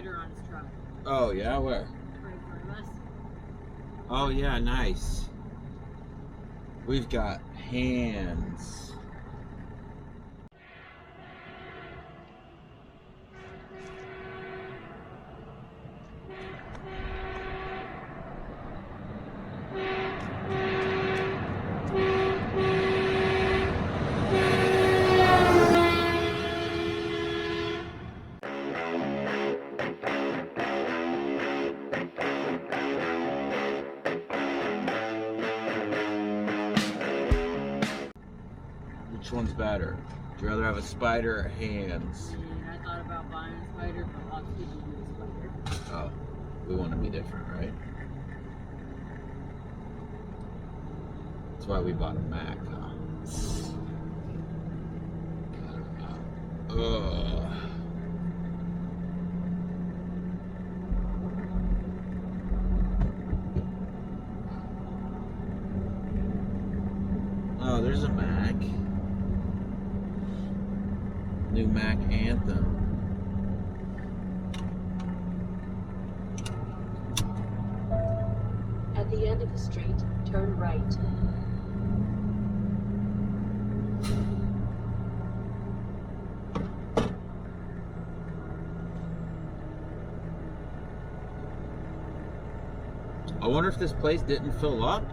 spider on his truck. Oh, yeah? Where? Right in front of us. Oh, yeah, nice. We've got hands. Which one's better? Would you rather have a spider or hands? And I thought about buying a spider, but lots of people do a spider. Oh, we want to be different, right? That's why we bought a Mac, huh? Ugh. Oh, there's a Mac. New Mac Anthem. At the end of the street, turn right. I wonder if this place didn't fill up,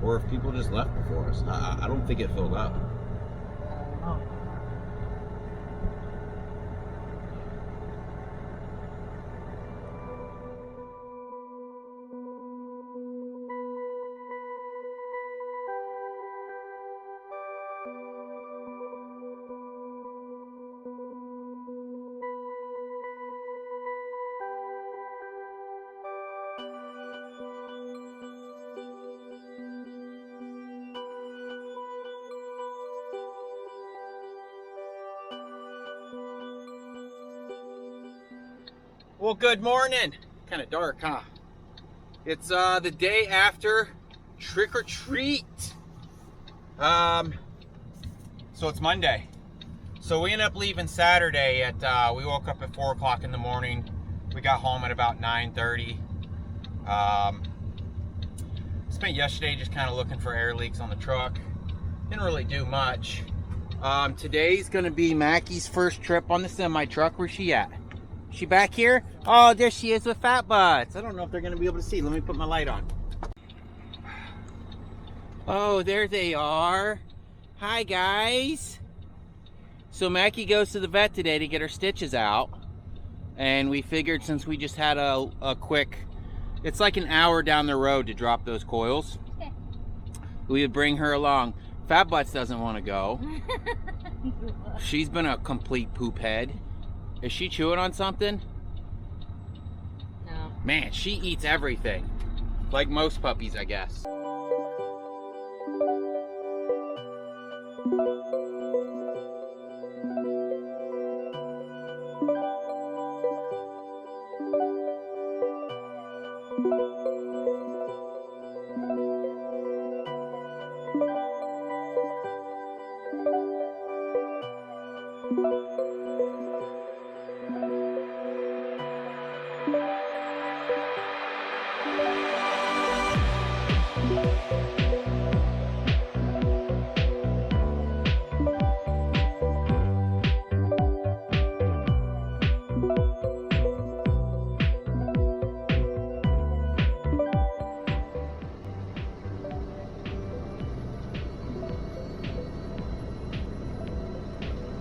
or if people just left before us. I don't think it filled up. Oh. Well, good morning. Kind of dark, huh? It's the day after trick or treat. So it's Monday. So we ended up leaving Saturday at we woke up at 4 o'clock in the morning. We got home at about 9:30. Spent yesterday just kind of looking for air leaks on the truck. Didn't really do much. Today's gonna be Mackie's first trip on the semi truck. Where's she at? She back here? Oh, there she is with Fat Butts. I don't know if they're going to be able to see. Let me put my light on. Oh, there they are. Hi, guys. So Mackie goes to the vet today to get her stitches out. And we figured since we just had a quick, it's like an hour down the road to drop those coils, we would bring her along. Fat Butts doesn't want to go. She's been a complete poop head. Is she chewing on something? No. Man, she eats everything. Like most puppies, I guess.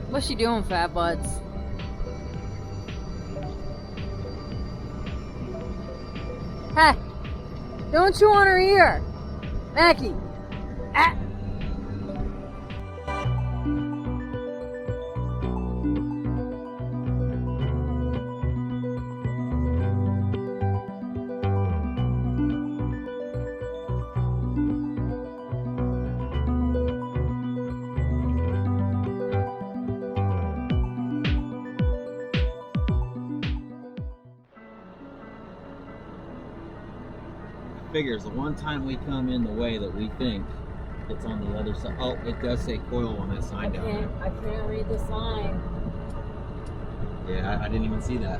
What's she doing, Fat Butts? Hey! Don't chew on her ear! Mackie! Ah! Figures the one time we come in the way that we think it's on the other side. Oh, it does say coil on that sign down there. I can't read the sign. Yeah, I didn't even see that.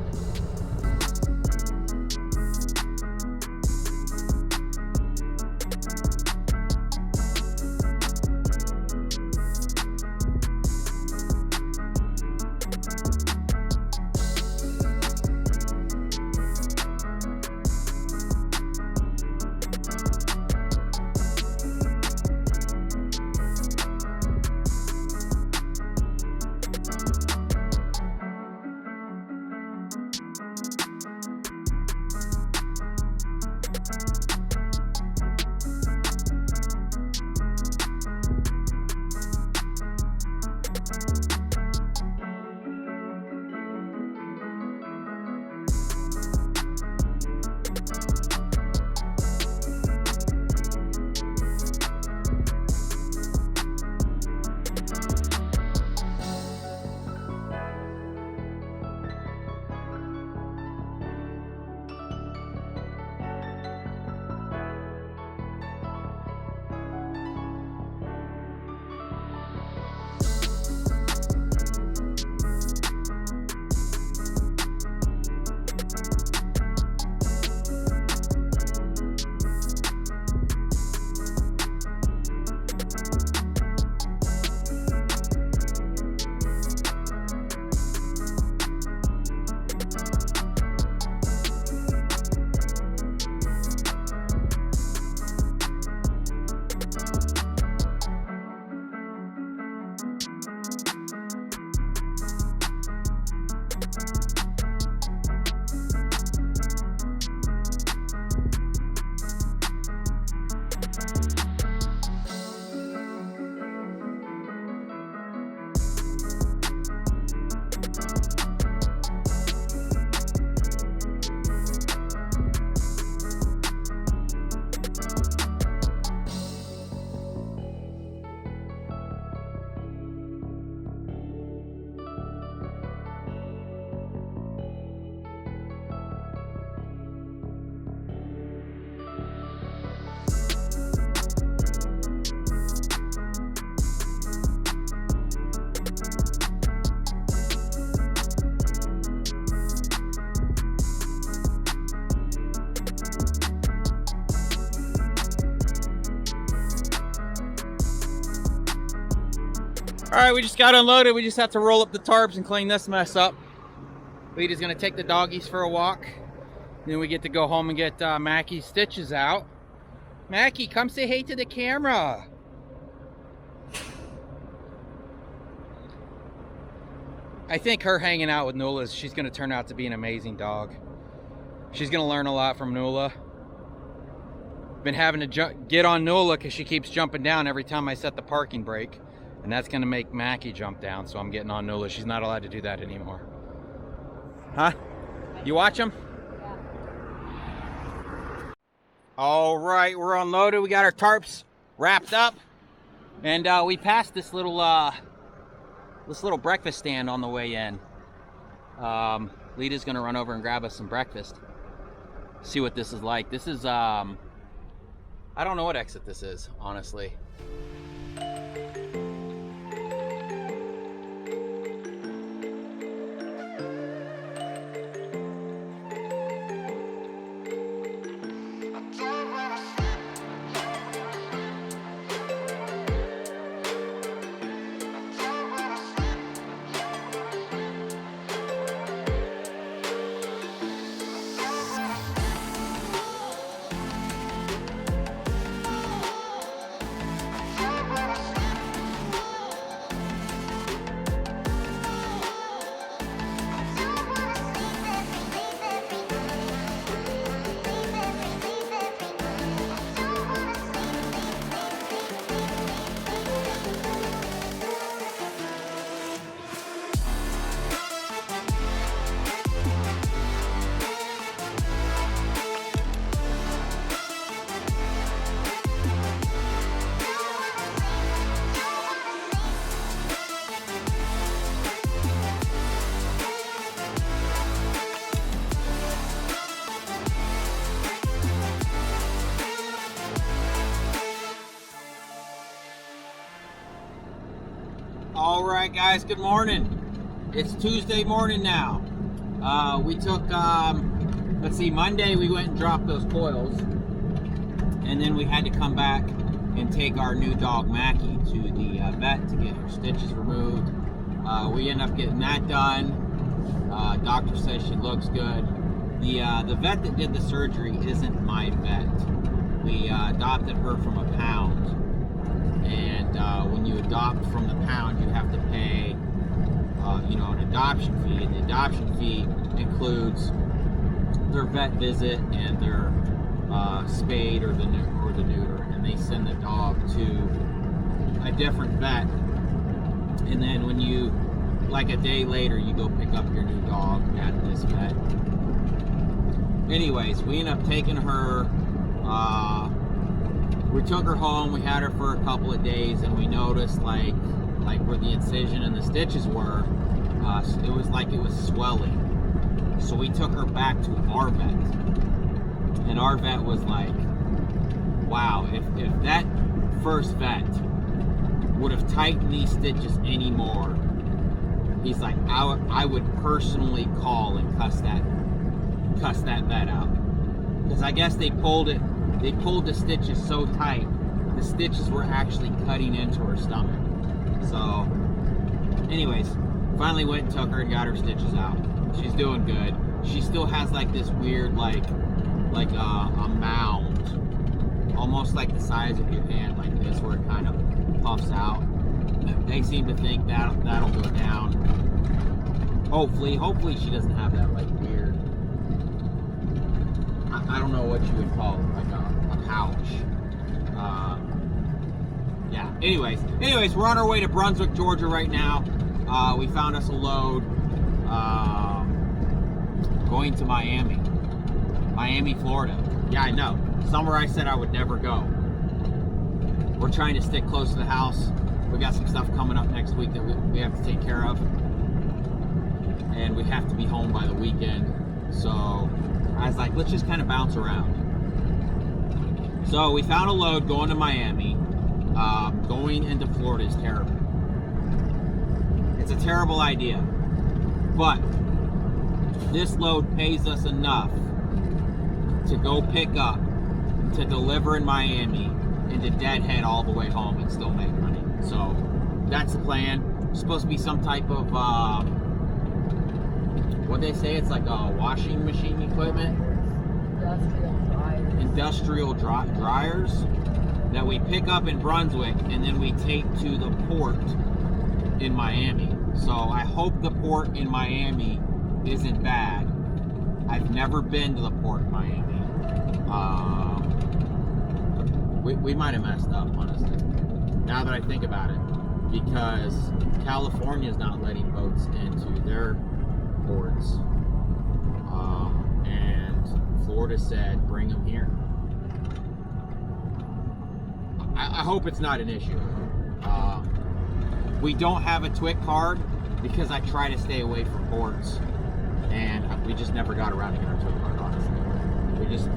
All right, we just got unloaded. We just have to roll up the tarps and clean this mess up. Leada's gonna take the doggies for a walk. Then we get to go home and get Mackie's stitches out. Mackie, come say hey to the camera. I think her hanging out with Nula, she's gonna turn out to be an amazing dog. She's gonna learn a lot from Nula. Been having to get on Nula because she keeps jumping down every time I set the parking brake. And that's gonna make Mackie jump down, so I'm getting on Nula. She's not allowed to do that anymore. Huh? You watch them? Yeah. All right, we're unloaded. We got our tarps wrapped up. And we passed this little breakfast stand on the way in. Leada's gonna run over and grab us some breakfast. See what this is like. This is, I don't know what exit this is, honestly. All right, guys, good morning. It's Tuesday morning now. We took, let's see, Monday we went and dropped those coils. And then we had to come back and take our new dog, Mackie, to the vet to get her stitches removed. We ended up getting that done. Doctor says she looks good. The vet that did the surgery isn't my vet. We adopted her from a pound. And when you adopt from the pound, you have to pay, an adoption fee. And the adoption fee includes their vet visit and their spade or the neuter, and they send the dog to a different vet. And then when you, like a day later, you go pick up your new dog at this vet. Anyways, we ended up taking her. We took her home. We had her for a couple of days, and we noticed like where the incision and the stitches were, it was like it was swelling. So we took her back to our vet, and our vet was like, "Wow, if that first vet would have tightened these stitches anymore," he's like, I would personally call and cuss that vet out, because I guess they pulled the stitches so tight, the stitches were actually cutting into her stomach. So anyways, finally went and took her and got her stitches out. She's doing good. She still has like this weird like a mound, almost like the size of your hand, like this, where it kind of puffs out. They seem to think that'll go down. Hopefully she doesn't have that like weird, I don't know what you would call it, like a pouch. Yeah. Anyways, we're on our way to Brunswick, Georgia right now. We found us a load going to Miami, Florida. Yeah, I know. Somewhere I said I would never go. We're trying to stick close to the house. We got some stuff coming up next week that we have to take care of, and we have to be home by the weekend. So I was like, let's just kind of bounce around. So we found a load going to Miami. Going into Florida is terrible. It's a terrible idea, but this load pays us enough to go pick up, to deliver in Miami, and to deadhead all the way home and still make money. So that's the plan. It's supposed to be some type of what they say, it's like a washing machine equipment, industrial dryers that we pick up in Brunswick and then we take to the port in Miami. So I hope the port in Miami isn't bad. I've never been to the port in Miami. We might have messed up, honestly, now that I think about it, because California is not letting boats into their ports, and Florida said bring them here. I hope it's not an issue. We don't have a TWIC card because I try to stay away from ports, and we just never got around to get our TWIC card, honestly.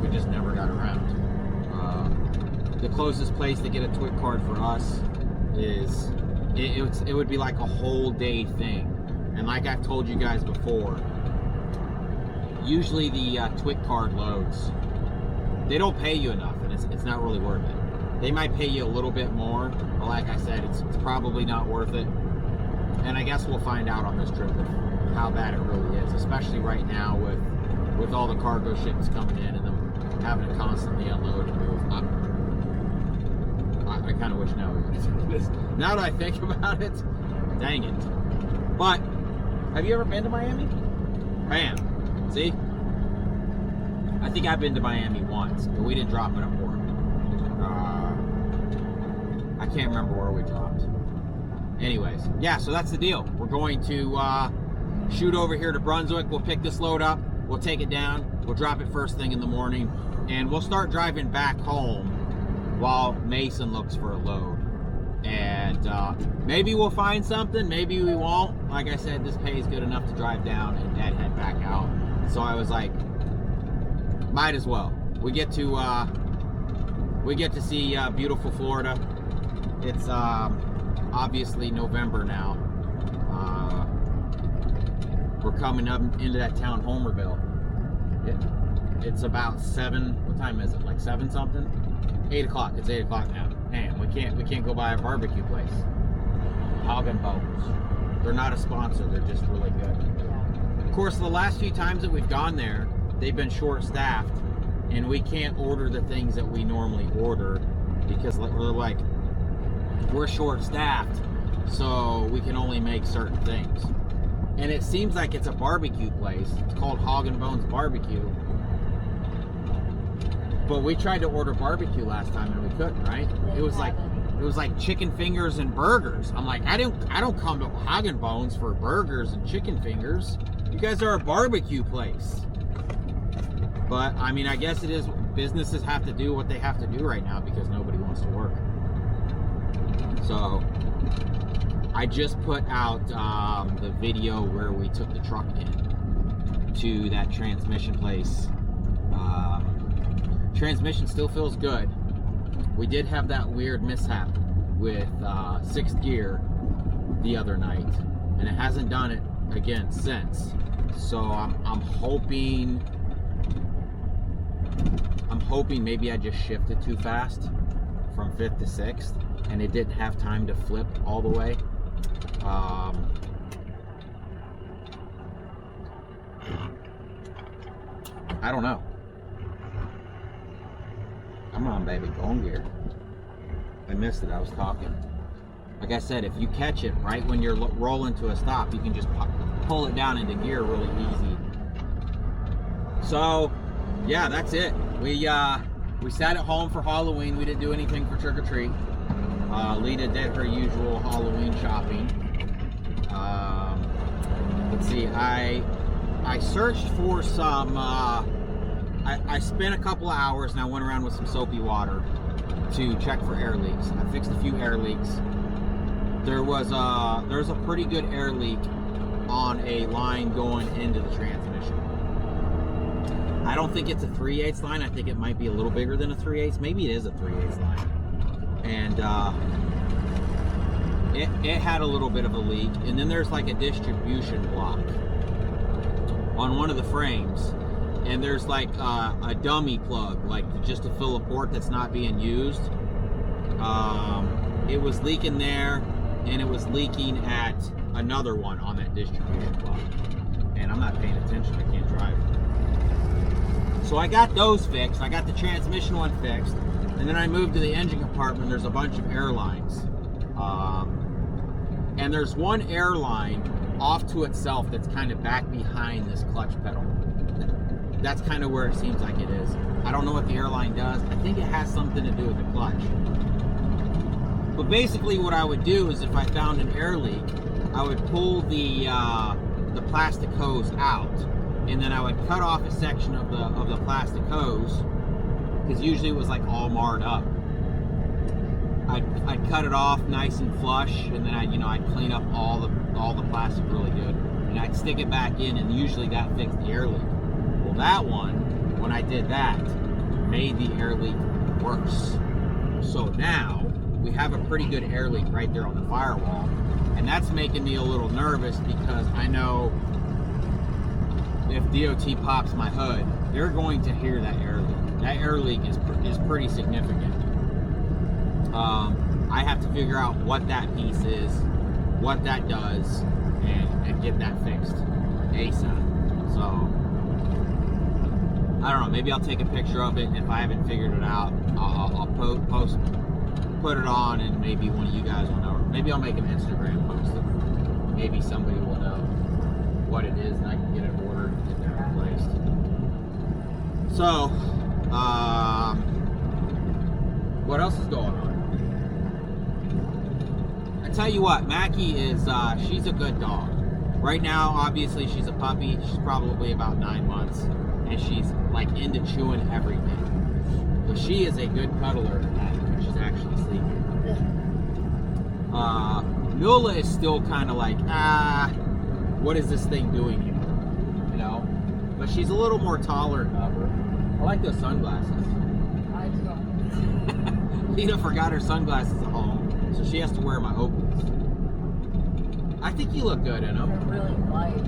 We just never got around. The closest place to get a TWIC card for us is, it would be like a whole day thing. And like I've told you guys before, usually the TWIC card loads, they don't pay you enough, and it's not really worth it. They might pay you a little bit more, but like I said, it's probably not worth it. And I guess we'll find out on this trip how bad it really is, especially right now with all the cargo ships coming in and them having to constantly unload and move. I kind of wish now we would do this. Now that I think about it, dang it. But have you ever been to Miami? Bam. See? I think I've been to Miami once, but we didn't drop in a port. I can't remember where we dropped. Anyways, yeah, so that's the deal. We're going to shoot over here to Brunswick. We'll pick this load up. We'll take it down. We'll drop it first thing in the morning. And we'll start driving back home while Mason looks for a load. And maybe we'll find something. Maybe we won't. Like I said, this pays good enough to drive down and head back out. So I was like, might as well. We get to see beautiful Florida. It's obviously November now. We're coming up into that town, Homerville. It's about 7. What time is it? Like 7 something? 8 o'clock. It's 8 o'clock now. Man, we can't go by a barbecue place. Hog and Bones. They're not a sponsor. They're just really good. Of course, the last few times that we've gone there, they've been short-staffed, and we can't order the things that we normally order because we're short-staffed, so we can only make certain things. And it seems like it's a barbecue place. It's called Hog and Bones Barbecue. But we tried to order barbecue last time and we couldn't, right? It was like chicken fingers and burgers. I'm like, I don't come to Hog and Bones for burgers and chicken fingers. You guys are a barbecue place. But I mean, I guess it is. Businesses have to do what they have to do right now because nobody wants to work. So I just put out the video where we took the truck in to that transmission place. Transmission still feels good. We did have that weird mishap with 6th gear the other night, and it hasn't done it again since. So I'm hoping maybe I just shifted too fast from 5th to 6th, and it didn't have time to flip all the way. I don't know. Come on, baby, go on gear. I missed it, I was talking. Like I said, if you catch it right when you're rolling to a stop, you can just pull it down into gear really easy. So, yeah, that's it. We sat at home for Halloween. We didn't do anything for trick or treat. Lita did her usual Halloween shopping. Let's see, I searched for some. I spent a couple of hours and I went around with some soapy water to check for air leaks. I fixed a few air leaks. There's a pretty good air leak on a line going into the transmission. I don't think it's a 3/8 line. I think it might be a little bigger than a 3/8. Maybe it is a 3/8 line. And it had a little bit of a leak. And then there's like a distribution block on one of the frames. And there's like a dummy plug, like just to fill a port that's not being used. It was leaking there, and it was leaking at another one on that distribution block. And I'm not paying attention, I can't drive. So I got those fixed. I got the transmission one fixed. And then I moved to the engine compartment. There's a bunch of air lines. And there's one air line off to itself that's kind of back behind this clutch pedal. That's kind of where it seems like it is. I don't know what the airline does. I think it has something to do with the clutch. But basically what I would do is if I found an air leak, I would pull the plastic hose out, and then I would cut off a section of the plastic hose, because usually it was like all marred up. I'd cut it off nice and flush, and then I'd clean up all the plastic really good, and I'd stick it back in, and usually that fixed the air leak. Well, that one, when I did that, made the air leak worse. So now we have a pretty good air leak right there on the firewall, and that's making me a little nervous because I know if DOT pops my hood, they're going to hear that air leak. That air leak is pretty significant. I have to figure out what that piece is, what that does, and get that fixed ASAP. So I don't know, maybe I'll take a picture of it, and if I haven't figured it out, I'll put it on, and maybe one of you guys will know. Maybe I'll make an Instagram post of it. Maybe somebody will know what it is, and I can get it ordered and get that replaced. So, what else is going on? I tell you what, Mackie is, she's a good dog. Right now, obviously, she's a puppy. She's probably about 9 months. And she's like into chewing everything. But she is a good cuddler at night when she's actually sleeping. Nuala is still kind of like, what is this thing doing here? You know? But she's a little more tolerant of her. I like those sunglasses. I do. Lita forgot her sunglasses at home, so she has to wear my Oakleys. I think you look good in them. They're really light.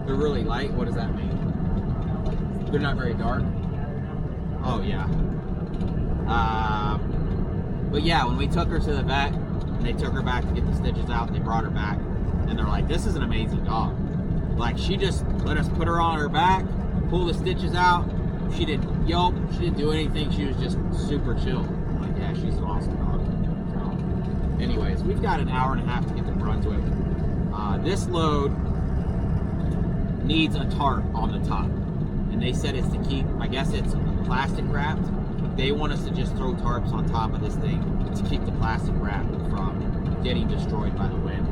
They're really light. What does that mean? They're not very dark. Oh yeah. But yeah, when we took her to the vet, and they took her back to get the stitches out, they brought her back, and they're like, "This is an amazing dog." Like, she just let us put her on her back, pull the stitches out. She didn't yelp. She didn't do anything. She was just super chill. I'm like, yeah, she's an awesome dog. So, anyways, we've got an hour and a half to get to Brunswick. This load needs a tarp on the top, and they said it's to keep, I guess it's plastic wrapped. They want us to just throw tarps on top of this thing to keep the plastic wrap from getting destroyed by the wind.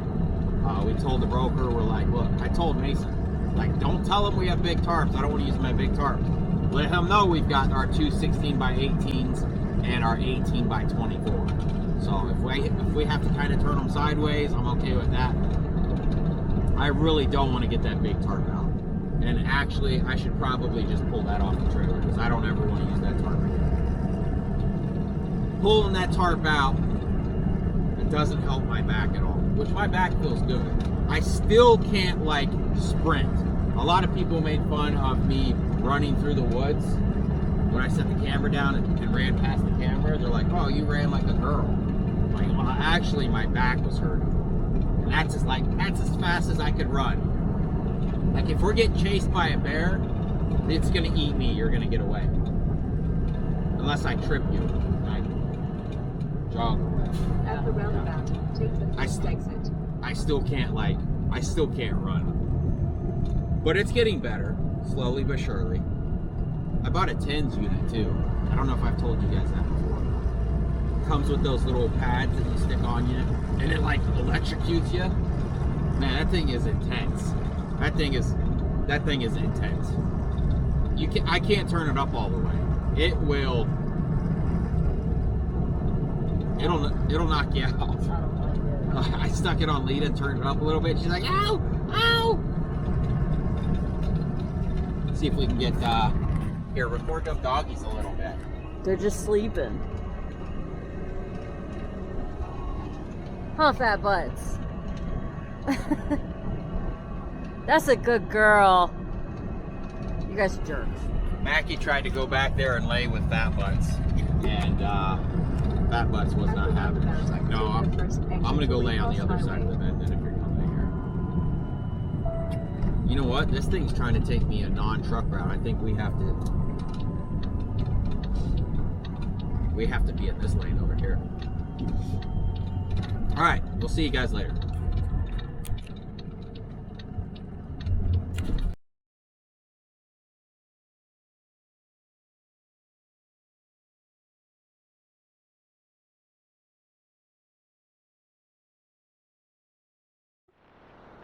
We told the broker, we're like, look, I told Mason, like, don't tell him we have big tarps. I don't want to use my big tarps. Let him know we've got our two 16 by 18s and our 18 by 24. So if we have to kind of turn them sideways, I'm okay with that. I really don't want to get that big tarp out. And actually, I should probably just pull that off the trailer because I don't ever want to use that tarp again. Pulling that tarp out, it doesn't help my back at all, which my back feels good. I still can't, like, sprint. A lot of people made fun of me running through the woods when I set the camera down and ran past the camera. They're like, oh, you ran like a girl. I'm like, well, actually, my back was hurting. And that's as fast as I could run. Like, if we're getting chased by a bear, it's gonna eat me, you're gonna get away. Unless I trip you. Jog away. At the roundabout, take the first exit. I still can't run. But it's getting better, slowly but surely. I bought a TENS unit too. I don't know if I've told you guys that before. It comes with those little pads that you stick on you, and it like electrocutes you. Man, that thing is intense. That thing is intense. I can't turn it up all the way. It'll knock you out. I stuck it on Lita, turned it up a little bit. She's like, ow, ow. Let's see if we can get, here, record them doggies a little bit. They're just sleeping. Huh, fat butts? That's a good girl. You guys are jerks. Mackie tried to go back there and lay with Fat Butts, and Fat Butts was not having it. She's like, no, I'm gonna go lay on the other side of the bed then if you're gonna lay here. You know what? This thing's trying to take me a non-truck route. I think we have to be in this lane over here. All right, we'll see you guys later.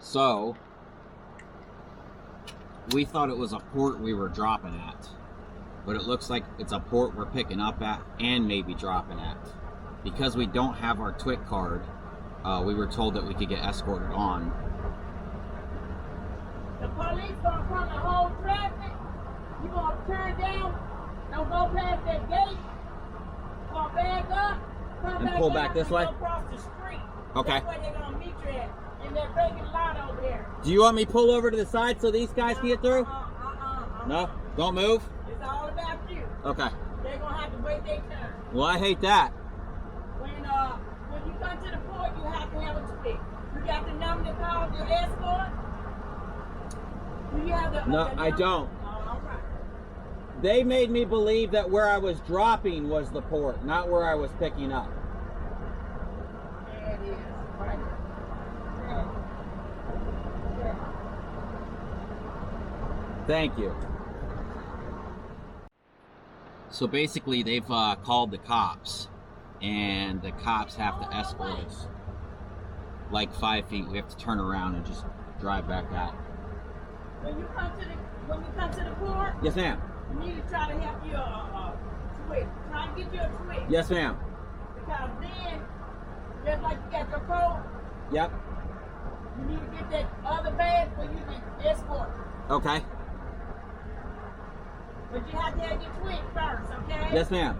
So, we thought it was a port we were dropping at, but it looks like it's a port we're picking up at and maybe dropping at. Because we don't have our TWIC card, we were told that we could get escorted on. The police gonna come and hold traffic. You gonna turn down, don't go past that gate, gonna back up, come And pull back down, this and way? go across the street. Okay. That's where they're gonna meet you at, in that vacant lot over there. Do you want me to pull over to the side so these guys can get through? No? Don't move? It's all about you. Okay. They're gonna have to wait their turn. Well, I hate that. When you come to the port, you have to have a TWIC. You got the number to call your escort? Do you have the No, the I number? don't. Oh, all right. They made me believe that where I was dropping was the port, not where I was picking up. There it is. Right. Thank you. So basically, they've called the cops, and the cops have to escort us like 5 feet. We have to turn around and just drive back out. When you come to the port, Yes, ma'am. you need to try to help your TWIC. Try to get you a TWIC. Yes, ma'am. Because then, just like you got your code, Yep. you need to get that other badge where you can escort. Okay. But you have to have your TWIC first, okay? Yes, ma'am.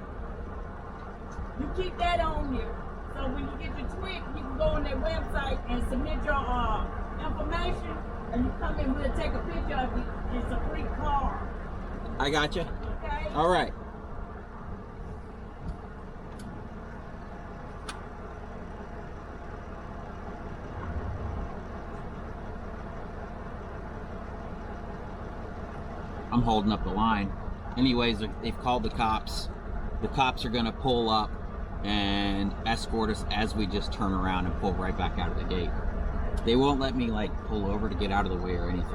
You keep that on you. So when you get your TWIC, you can go on their website and submit your information, And you come in, we'll take a picture of you. It's a free car. I got you. Okay? All right. I'm holding up the line. Anyways, they've called the cops. The cops are gonna pull up and escort us as we just turn around and pull right back out of the gate. They won't let me like pull over to get out of the way or anything.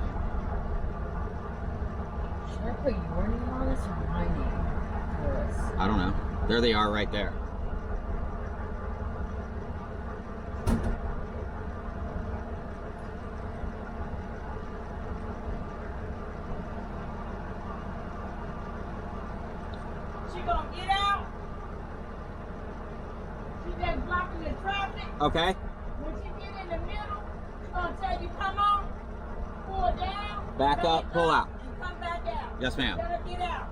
Should I put your name on this or my name? Louis? I don't know. There they are right there. She gonna get out. She just blocking the traffic. Okay. When she get in the middle, she's gonna tell you, come on, pull down. Back up, pull out. And come back out. Yes, ma'am. Let her get out.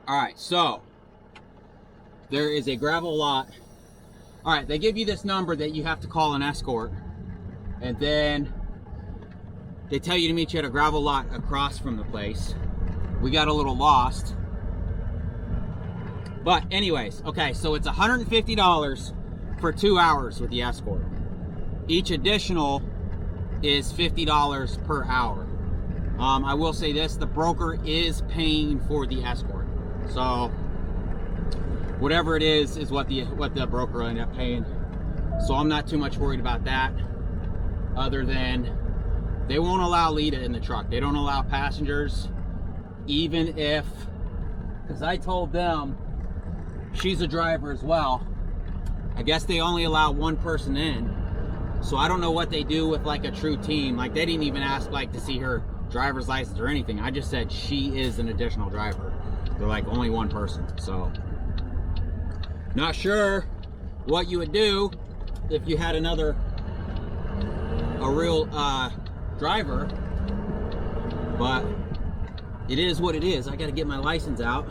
All right, so there is a gravel lot. All right, they give you this number that you have to call an escort, and then they tell you to meet you at a gravel lot across from the place. We got a little lost. But anyways, okay, so it's $150 for 2 hours with the escort. Each additional is $50 per hour. I will say this, the broker is paying for the escort. So whatever it is what the broker will end up paying. So I'm not too much worried about that, other than they won't allow Lita in the truck. They don't allow passengers, even if, because I told them she's a driver as well. I guess they only allow one person in. So I don't know what they do with like a true team. Like they didn't even ask like to see her driver's license or anything. I just said she is an additional driver. They're like only one person. So not sure what you would do if you had a real driver, but it is what it is. I got to get my license out.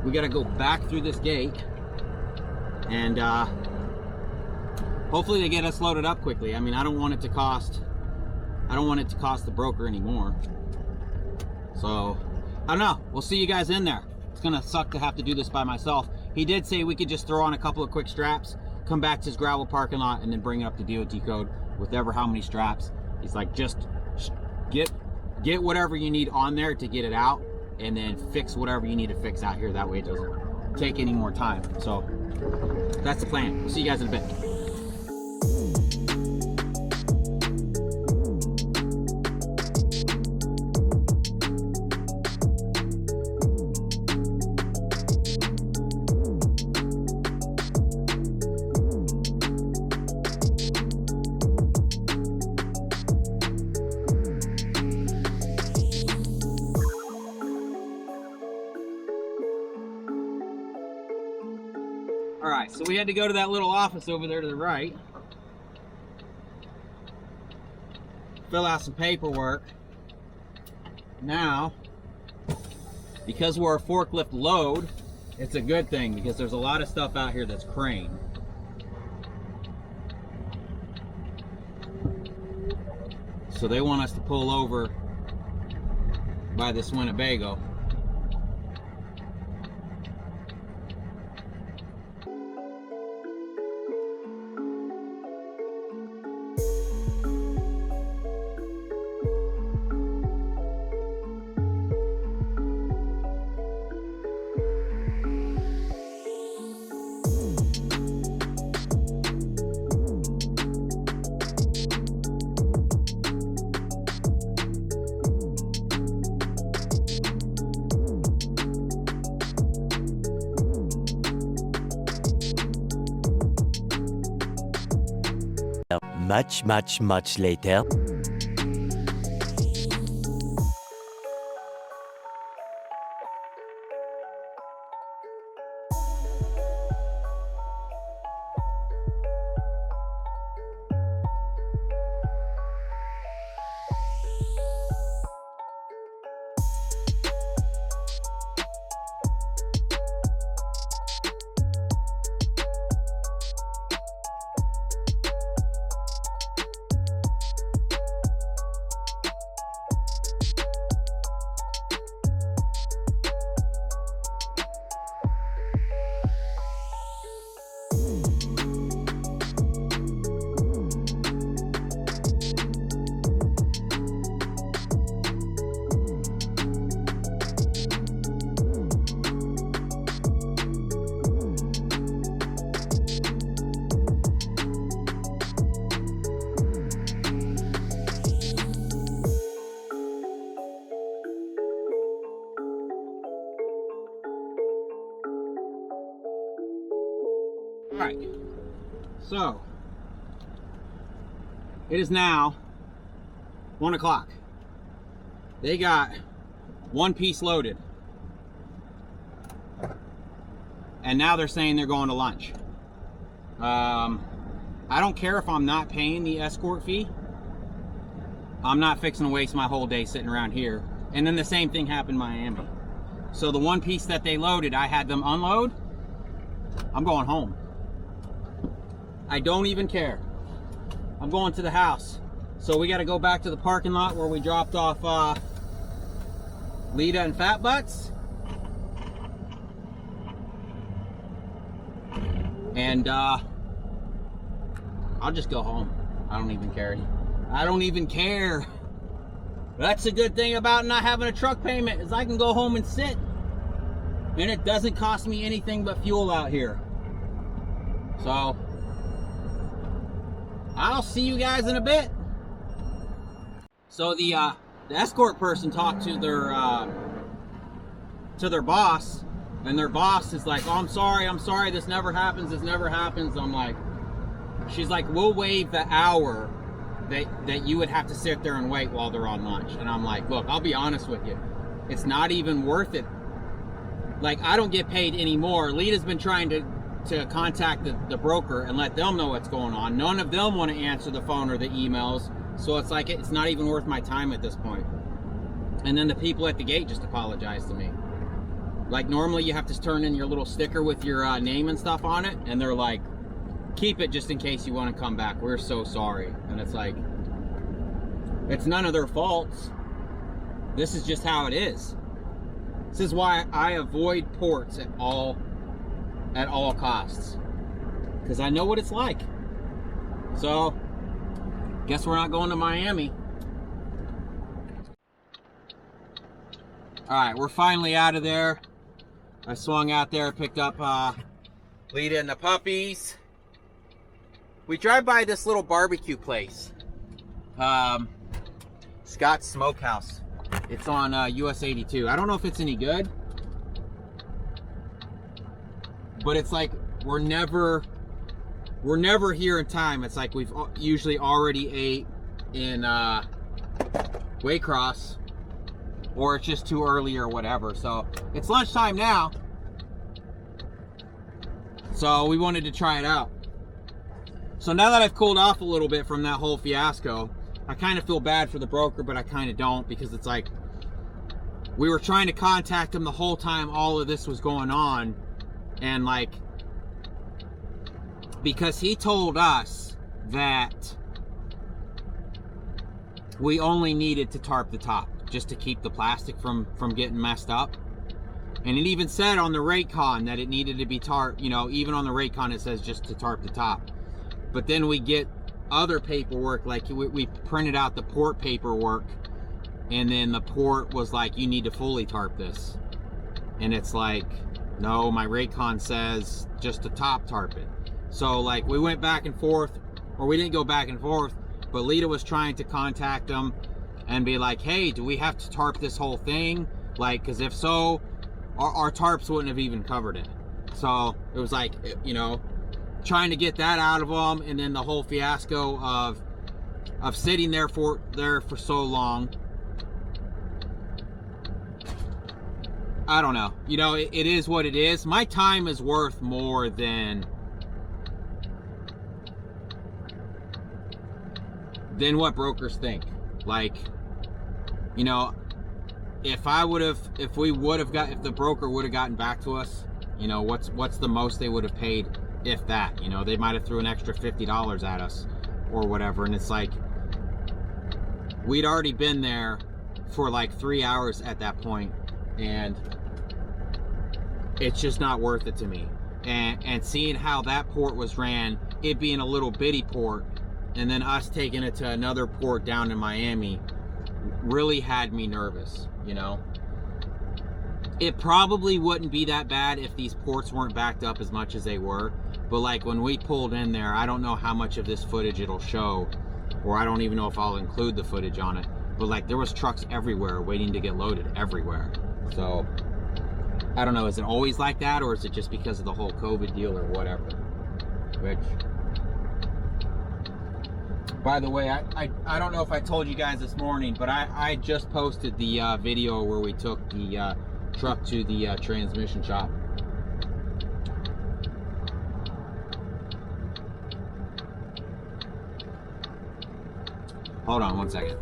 We got to go back through this gate, and hopefully they get us loaded up quickly. I mean, I don't want it to cost the broker anymore. So I don't know. We'll see you guys in there. It's gonna suck to have to do this by myself. He did say we could just throw on a couple of quick straps, come back to his gravel parking lot, and then bring it up to DOT code with ever how many straps. He's like, just get whatever you need on there to get it out, and then fix whatever you need to fix out here. That way it doesn't take any more time. So that's the plan. We'll see you guys in a bit. All right, so we had to go to that little office over there to the right, fill out some paperwork. Now, because we're a forklift load, it's a good thing because there's a lot of stuff out here that's crane. So they want us to pull over by this Winnebago. Much later. Alright, so it is now 1 o'clock. They got one piece loaded. And now they're saying they're going to lunch. I don't care if I'm not paying the escort fee. I'm not fixing to waste my whole day sitting around here. And then the same thing happened in Miami. So the one piece that they loaded, I had them unload. I'm going home. I don't even care. I'm going to the house. So we got to go back to the parking lot where we dropped off Lita and Fat Butts. And I'll just go home. I don't even care. I don't even care. That's the good thing about not having a truck payment, is I can go home and sit. And it doesn't cost me anything but fuel out here. So I'll see you guys in a bit. So the escort person talked to their boss, and their boss is like, "Oh, I'm sorry, this never happens, I'm like, she's like, "We'll waive the hour that you would have to sit there and wait while they're on lunch." And I'm like, "Look, I'll be honest with you, it's not even worth it. Like, I don't get paid anymore." Lita's been trying to contact the broker and let them know what's going on. None of them want to answer the phone or the emails. So it's like, it's not even worth my time at this point. And then the people at the gate just apologized to me. Like, normally you have to turn in your little sticker with your name and stuff on it. And they're like, "Keep it just in case you want to come back. We're so sorry." And it's like, it's none of their faults. This is just how it is. This is why I avoid ports at all costs. Because I know what it's like. So, guess we're not going to Miami. Alright, we're finally out of there. I swung out there, picked up Lita and the puppies. We drive by this little barbecue place. Scott's Smokehouse. It's on US 82. I don't know if it's any good. But it's like, we're never here in time. It's like we've usually already ate in Waycross, or it's just too early or whatever. So it's lunchtime now. So we wanted to try it out. So now that I've cooled off a little bit from that whole fiasco, I kind of feel bad for the broker, but I kind of don't, because it's like, we were trying to contact him the whole time all of this was going on. And like, because he told us that we only needed to tarp the top just to keep the plastic from getting messed up. And it even said on the Raycon that it needed to be tarp, you know, even on the Raycon it says just to tarp the top. But then we get other paperwork, like we printed out the port paperwork, and then the port was like, "You need to fully tarp this." And it's like, no, my Raycon says just to top tarp it. So like, we went back and forth, or we didn't go back and forth, but Lita was trying to contact them and be like, "Hey, do we have to tarp this whole thing? Like, because if so, our tarps wouldn't have even covered it." So it was like, you know, trying to get that out of them, and then the whole fiasco of sitting there for so long. I don't know. You know, it is what it is. My time is worth more than what brokers think. Like, you know, if the broker would have gotten back to us, you know, what's the most they would have paid, if that? You know, they might have threw an extra $50 at us or whatever. And it's like, we'd already been there for like 3 hours at that point, and it's just not worth it to me. And seeing how that port was ran, it being a little bitty port, and then us taking it to another port down in Miami, really had me nervous, you know. It probably wouldn't be that bad if these ports weren't backed up as much as they were, but like when we pulled in there, I don't know how much of this footage it'll show, or I don't even know if I'll include the footage on it, but like, there was trucks everywhere waiting to get loaded everywhere. So I don't know, is it always like that, or is it just because of the whole COVID deal or whatever? Which, by the way, I don't know if I told you guys this morning, but I just posted the video where we took the truck to the transmission shop. Hold on one second.